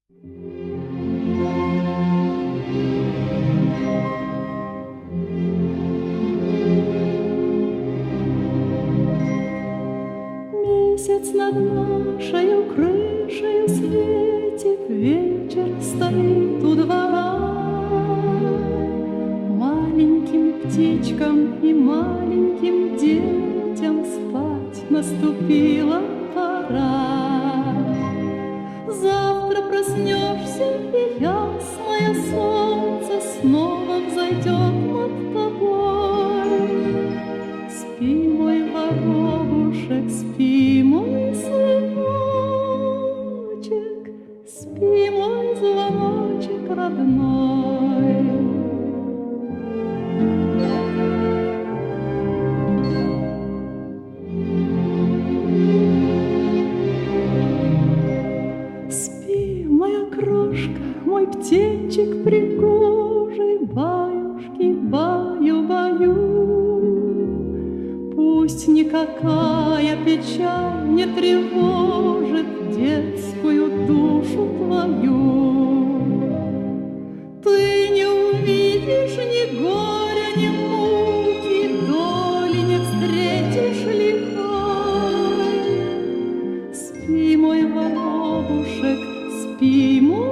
Месяц над нашею крышею светит, вечер стоит у двора. Маленьким птичкам и маленьким детям спать наступила пора. Завтра проснешься, и ясное солнце снова взойдет над тобой. Спи, мой воробушек, спи, мой сыночек, спи, мой звоночек родной. Спи, моя крошка, мой птенчик пригожий, баюшки, баю-баю. Пусть никакая печаль не тревожит детскую душу твою. Ты не увидишь ни горя, ни муки, доли не встретишь лихой. Спи, мой воробушек, спи, мой